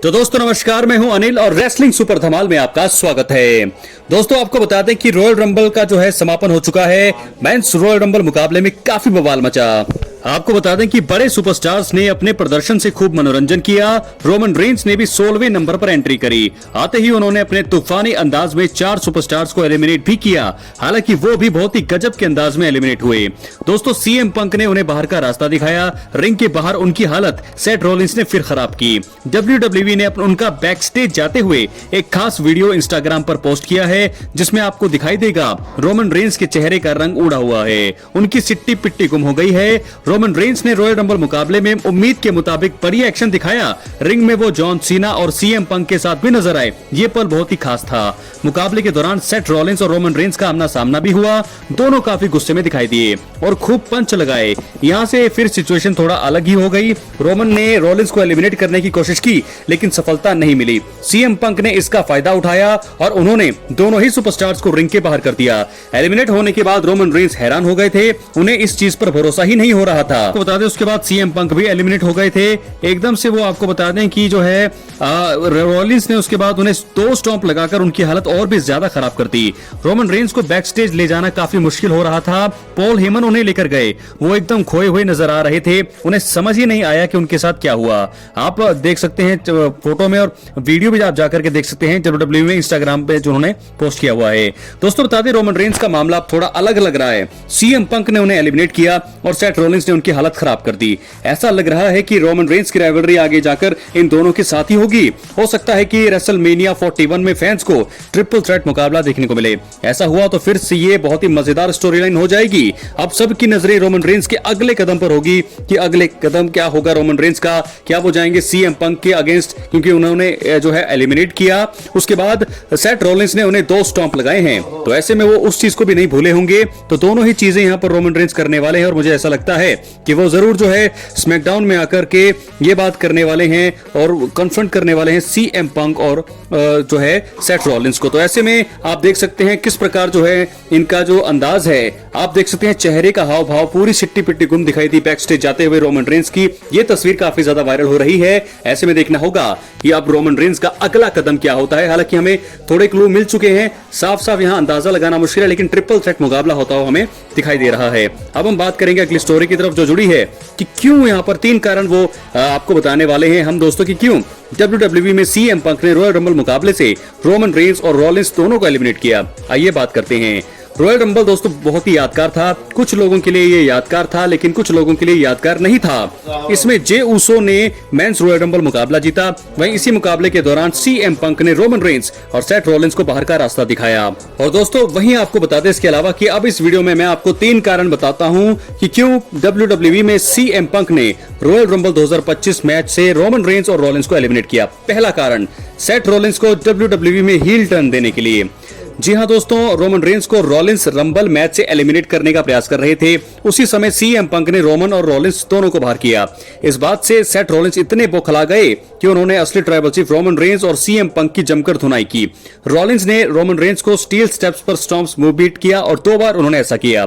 तो दोस्तों नमस्कार, मैं हूं अनिल और रेसलिंग सुपर धमाल में आपका स्वागत है। दोस्तों आपको बता दें कि रॉयल रंबल का जो है समापन हो चुका है। मेंस रॉयल रंबल मुकाबले में काफी बवाल मचा। आपको बता दें कि बड़े सुपरस्टार्स ने अपने प्रदर्शन से खूब मनोरंजन किया। रोमन रेंस ने भी 16वें नंबर पर एंट्री करी। आते ही उन्होंने अपने तूफानी अंदाज में 4 सुपरस्टार्स को एलिमिनेट भी किया। हालांकि वो भी बहुत ही गजब के अंदाज में एलिमिनेट हुए। दोस्तों सीएम पंक ने उन्हें बाहर का रास्ता दिखाया। रिंग के बाहर उनकी हालत सेथ रॉलिंस ने फिर खराब की। WWE ने उनका बैक स्टेज जाते हुए एक खास वीडियो इंस्टाग्राम पर पोस्ट किया है, जिसमें आपको दिखाई देगा रोमन रेंस के चेहरे का रंग उड़ा हुआ है। उनकी सिट्टी पिट्टी गुम हो गई है। रोमन रेंस ने रॉयल रंबल मुकाबले में उम्मीद के मुताबिक बड़ी एक्शन दिखाया। रिंग में वो जॉन सीना और सीएम पंक के साथ भी नजर आए। ये पल बहुत ही खास था। मुकाबले के दौरान सेथ रॉलिंस और रोमन रेंस का आमना सामना भी हुआ। दोनों काफी गुस्से में दिखाई दिए और खूब पंच लगाए। यहाँ से फिर सिचुएशन थोड़ा अलग ही हो गई। रोमन ने रॉलिंस को एलिमिनेट करने की कोशिश की, लेकिन सफलता नहीं मिली। सीएम पंक ने इसका फायदा उठाया और उन्होंने दोनों ही सुपरस्टार्स को रिंग के बाहर कर दिया। एलिमिनेट होने के बाद रोमन रेंस हैरान हो गए थे। उन्हें इस चीज पर भरोसा ही नहीं हो रहा था। आपको बता दें उसके बाद सीएम पंक भी एलिमिनेट हो गए थे एकदम से। वो आपको बता दें कि जो है रॉलिंस ने उसके बाद उन्हें 2 स्टॉम्प लगाकर उनकी हालत और भी ज्यादा खराब कर दी। रोमन रेंस को बैक स्टेज ले जाना काफी मुश्किल हो रहा था। पॉल हेमन उन्हें लेकर गए। वो एकदम खोए हुए नजर आ रहे थे। उन्हें समझ ही नहीं आया कि उनके साथ क्या हुआ। आप देख सकते हैं फोटो में और वीडियो भी आप जाकर के देख सकते हैं WWE में इंस्टाग्राम पे जो उन्होंने पोस्ट किया हुआ है। दोस्तों बता दें रोमन रेंस का मामला थोड़ा अलग लग रहा है। सीएम पंक ने उन्हें एलिमिनेट किया और सेथ रॉलिंस ने उनकी हालत खराब कर दी। ऐसा लग रहा है कि रोमन रेंस की राइवलरी आगे जाकर इन दोनों के साथ ही होगी। हो सकता है कि रेसलमेनिया 41 में फैंस को ट्रिपल थ्रेट मुकाबला देखने को मिले। ऐसा हुआ तो फिर से ये बहुत ही मजेदार स्टोरी लाइन हो जाएगी। अब सबकी नजरें रोमन रेंस के अगले कदम पर होगी कि अगले कदम क्या होगा रोमन रेंस का। क्या वो जाएंगे सीएम पंक के अगेंस्ट, क्योंकि उन्होंने जो है एलिमिनेट किया। उसके बाद सेथ रॉलिंस ने उन्हें 2 स्टॉम्प लगाए हैं, तो ऐसे में वो उस चीज को भी नहीं भूले होंगे। तो दोनों ही चीजें यहाँ पर रोमन रेंस करने वाले हैं और मुझे ऐसा लगता है कि वो जरूर जो है स्मैकडाउन में आकर के ये बात करने वाले हैं और कन्फ्रंट करने वाले हैं सीएम पंक और जो है सेथ रॉलिंस को। तो ऐसे में आप देख सकते हैं किस प्रकार जो है इनका जो अंदाज है। आप देख सकते हैं चेहरे का हाव भाव पूरी सिट्टी पिट्टी गुम दिखाई दी बैक स्टेज जाते हुए रोमन रेंस की। ये तस्वीर काफी ज्यादा वायरल हो रही है। ऐसे में देखना होगा कि अब रोमन रेंस का अगला कदम क्या होता है। हालांकि हमें थोड़े क्लू मिल चुके हैं, साफ साफ यहाँ अंदाजा लगाना मुश्किल है, लेकिन ट्रिपल थ्रेट मुकाबला होता हुआ हमें दिखाई दे रहा है। अब हम बात करेंगे अगली स्टोरी की तरफ जो जुड़ी है कि क्यों यहाँ पर 3 कारण वो आपको बताने वाले हैं हम दोस्तों कि क्यों WWE में सीएम पंक ने रॉयल रंबल मुकाबले से रोमन रेंस और रॉलिंस दोनों को एलिमिनेट किया। आइए बात करते हैं। रॉयल रंबल दोस्तों बहुत ही यादगार था। कुछ लोगों के लिए ये यादगार था, लेकिन कुछ लोगों के लिए यादगार नहीं था। इसमें जे ऊसो ने मेंस रॉयल रंबल मुकाबला जीता। वहीं इसी मुकाबले के दौरान सीएम पंक ने रोमन रेंस और सेथ रॉलिंस को बाहर का रास्ता दिखाया। और दोस्तों वहीं आपको बता दें इसके अलावा कि अब इस वीडियो में मैं आपको 3 कारण बताता हूं कि क्यों WWE में सीएम पंक ने रॉयल रंबल 2025 मैच से रोमन रेंस और रॉलिंस को एलिमिनेट किया। पहला कारण, सेथ रॉलिंस को WWE में हील टर्न देने के लिए। जी हां दोस्तों, रोमन रेंस को रॉलिंस रंबल मैच से एलिमिनेट करने का प्रयास कर रहे थे। उसी समय सीएम पंक ने रोमन और रॉलिंस दोनों को बाहर किया। इस बात से सेथ रॉलिंस इतने बौखला गए कि उन्होंने असली ट्राइबल चीफ रोमन रेंस और सीएम पंक की जमकर धुनाई की। रॉलिंस ने रोमन रेंस को स्टील स्टेप्स पर स्टॉम्प्स मूव बीट किया और 2 बार उन्होंने ऐसा किया।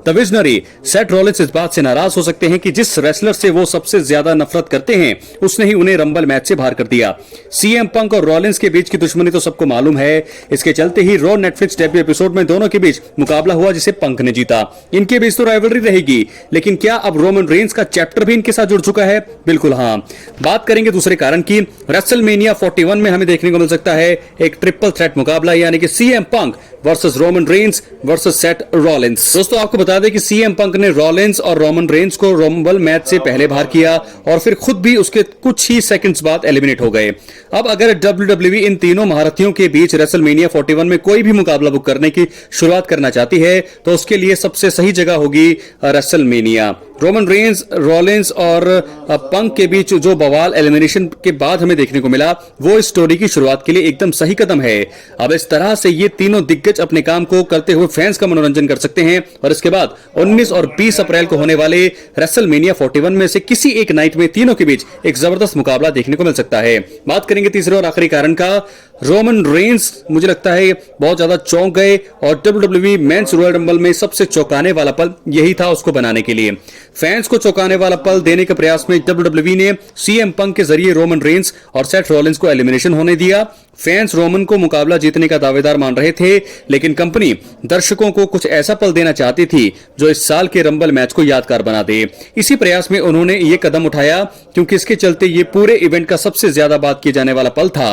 द विजनरी सेथ रॉलिंस इस बात से नाराज हो सकते हैं कि जिस रेसलर से वो सबसे ज्यादा नफरत करते हैं उसने ही उन्हें रंबल मैच से बाहर कर दिया। सीएम पंक और रॉलिंस के बीच की दुश्मनी तो सबको मालूम है। इसके चलते ही रॉ नेटफ्लिक्स डेब्यू एपिसोड में दोनों के बीच मुकाबला हुआ जिसे पंक ने जीता। इनके बीच तो राइवलरी रहेगी, लेकिन क्या अब रोमन रेंस का चैप्टर भी इनके साथ जुड़ चुका है? बिल्कुल हाँ। बात करेंगे दूसरे कारण की। रेसलमेनिया 41 में हमें देखने को मिल सकता है एक ट्रिपल थ्रेट मुकाबला, यानी कि CM Punk versus Roman Reigns versus Seth Rollins. दोस्तों आपको बता दें कि सीएम पंक ने रॉलिंस और रोमन रेंस को रंबल मैच से पहले बाहर किया और फिर खुद भी उसके कुछ ही सेकंड्स बाद एलिमिनेट हो गए। अब अगर WWE इन तीनों महारथियों के बीच रेसलमेनिया 41 में कोई भी मुकाबला बुक करने की शुरुआत करना चाहती है तो उसके लिए सबसे सही जगह होगी रेसलमेनिया। रोमन रेंस, रॉलिंस और पंक के बीच जो बवाल एलिमिनेशन के बाद हमें देखने को मिला वो इस स्टोरी की शुरुआत के लिए एकदम सही कदम है। अब इस तरह से ये तीनों दिग्गज अपने काम को करते हुए फैंस का मनोरंजन कर सकते हैं और इसके बाद 19 और 20 अप्रैल को होने वाले रेसलमेनिया 41 में से किसी एक नाइट में तीनों के बीच एक जबरदस्त मुकाबला देखने को मिल सकता है। बात करेंगे तीसरे और आखिरी कारण का। रोमन रेंस मुझे लगता है बहुत बहुत ज्यादा चौंक गए और WWE मेंस रॉयल रंबल में सबसे चौंकाने वाला पल यही था उसको बनाने के लिए। फैंस को चौंकाने वाला पल देने के प्रयास में WWE ने CM पंक के जरिए रोमन रेंस और सेथ रॉलिंस को एलिमिनेशन होने दिया। फैंस रोमन को मुकाबला जीतने का दावेदार मान रहे थे, लेकिन कंपनी दर्शकों को कुछ ऐसा पल देना चाहती थी जो इस साल के रंबल मैच को यादगार बना दे। इसी प्रयास में उन्होंने ये कदम उठाया क्योंकि इसके चलते ये पूरे इवेंट का सबसे ज्यादा बात किए जाने वाला पल था।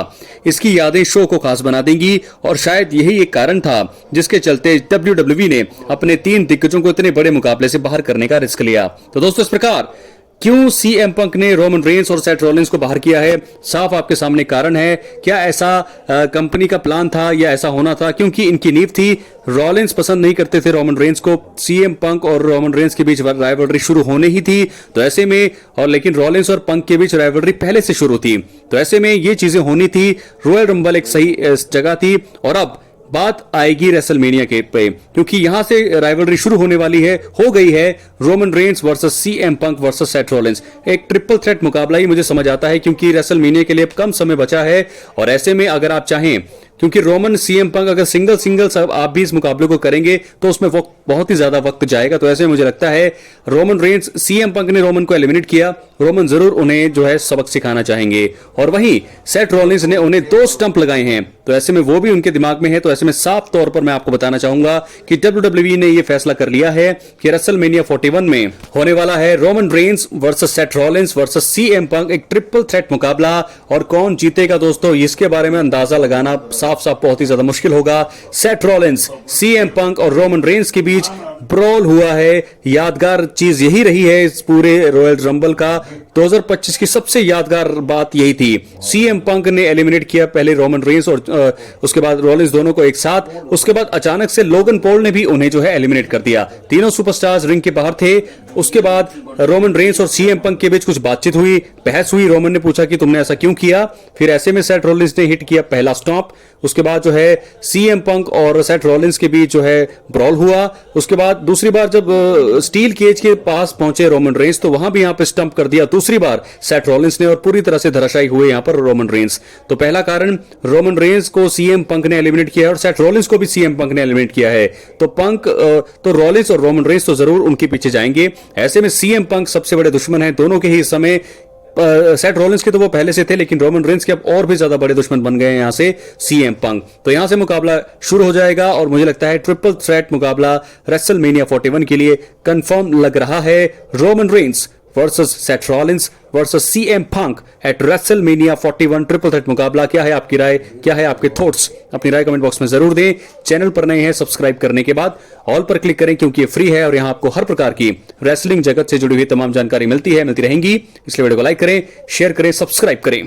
इसकी यादें शो को खास बना देंगी और शायद यही एक कारण था जिसके चलते WWE ने अपने 3 दिग्गजों को इतने बड़े मुकाबले से बाहर करने का रिस्क लिया। तो दोस्तों, इस प्रकार क्यों CM पंक ने रोमन रेंस और सेथ रॉलिंस को बाहर किया है, साफ आपके सामने कारण है। क्या ऐसा कंपनी का प्लान था या ऐसा होना था? क्योंकि इनकी नींव थी, रॉलिंस पसंद नहीं करते थे रोमन रेंस को, CM पंक और रोमन रेंस के बीच राइवलरी शुरू होने ही थी। तो ऐसे में लेकिन रॉलिंस और पंक के बीच राइवलरी पहले से शुरू थी, तो ऐसे में ये चीजें होनी थी। रॉयल रंबल एक सही जगह थी। और अब बात आएगी रेसलमेनिया के पे, क्योंकि यहां से राइवलरी शुरू होने वाली है, हो गई है रोमन रेंस वर्सेस CM पंक वर्सेस सेथ रॉलिंस। एक ट्रिपल थ्रेट मुकाबला ही मुझे समझ आता है, क्योंकि रेसलमेनिया के लिए कम समय बचा है। और ऐसे में अगर आप चाहें, क्योंकि रोमन CM पंक अगर सिंगल सब आप भी इस मुकाबले को करेंगे तो उसमें बहुत ही ज्यादा वक्त जाएगा। तो ऐसे में मुझे लगता है रोमन रेंस, CM पंक ने रोमन को एलिमिनेट किया, रोमन जरूर उन्हें जो है सबक सिखाना चाहेंगे। और वहीं सेथ रॉलिंस ने उन्हें 2 स्टंप लगाए हैं, तो ऐसे में वो भी उनके दिमाग में है। तो ऐसे में साफ तौर पर मैं आपको बताना चाहूंगा कि WWE ने यह फैसला कर लिया है कि रेसलमेनिया 41 में होने वाला है Roman Reigns versus Seth Rollins versus CM पंक, एक ट्रिपल थ्रेट मुकाबला। और कौन जीतेगा दोस्तों, इसके बारे में अंदाजा लगाना साफ बहुत ही ज्यादा मुश्किल होगा। सेथ रॉलिंस, CM पंक और रोमन रेंस के बीच ब्रॉल हुआ है। यादगार चीज यही रही है इस पूरे रॉयल रंबल का। 2025 की सबसे यादगार बात यही थी। CM पंक ने एलिमिनेट किया पहले रोमन रेंस और उसके बाद रॉलिंस, दोनों को एक साथ। उसके बाद अचानक से लोगन पॉल ने भी उन्हें जो है एलिमिनेट कर दिया। तीनों सुपरस्टार्स रिंग के बाहर थे। उसके बाद रोमन रेंस और CM पंक के बीच कुछ बातचीत हुई, बहस हुई। रोमन ने पूछा कि तुमने ऐसा क्यों किया। फिर ऐसे में सेथ रॉलिंस ने हिट किया पहला स्टॉम्प। उसके बाद जो है CM पंक और सेथ रॉलिंस के बीच जो है ब्रॉल हुआ। उसके बाद दूसरी बार जब स्टील केज के पास पहुंचे रोमन रेंस, तो वहां भी यहां पे स्टंप कर दिया दूसरी बार सेथ रॉलिंस ने, और पूरी तरह से धराशायी हुए यहां पर रोमन रेंस। तो पहला कारण, रोमन रेंस को CM पंक ने एलिमिनेट किया है और सेथ रॉलिंस को भी CM पंक ने एलिमिनेट किया है। तो रॉलिंस और रोमन रेंस तो जरूर उनके पीछे जाएंगे। ऐसे में CM पंक सबसे बड़े दुश्मन है दोनों के ही इस समय। सेथ रॉलिंस के तो वो पहले से थे, लेकिन रोमन रेंस के अब और भी ज्यादा बड़े दुश्मन बन गए हैं यहां से CM पंक। तो यहां से मुकाबला शुरू हो जाएगा और मुझे लगता है ट्रिपल थ्रेट मुकाबला रेसलमेनिया 41 के लिए कंफर्म लग रहा है। Roman Reigns versus Seth Rollins versus CM पंक एट रेसलमेनिया 41 ट्रिपल थ्रेट मुकाबला। क्या है आपकी राय, क्या है आपके थॉट्स? अपनी राय कमेंट बॉक्स में जरूर दें। चैनल पर नए हैं, सब्सक्राइब करने के बाद ऑल पर क्लिक करें, क्योंकि ये फ्री है और यहां आपको हर प्रकार की रेसलिंग जगत से जुड़ी हुई तमाम जानकारी मिलती रहेंगी। इसलिए वीडियो को लाइक करें, शेयर करें, सब्सक्राइब करें।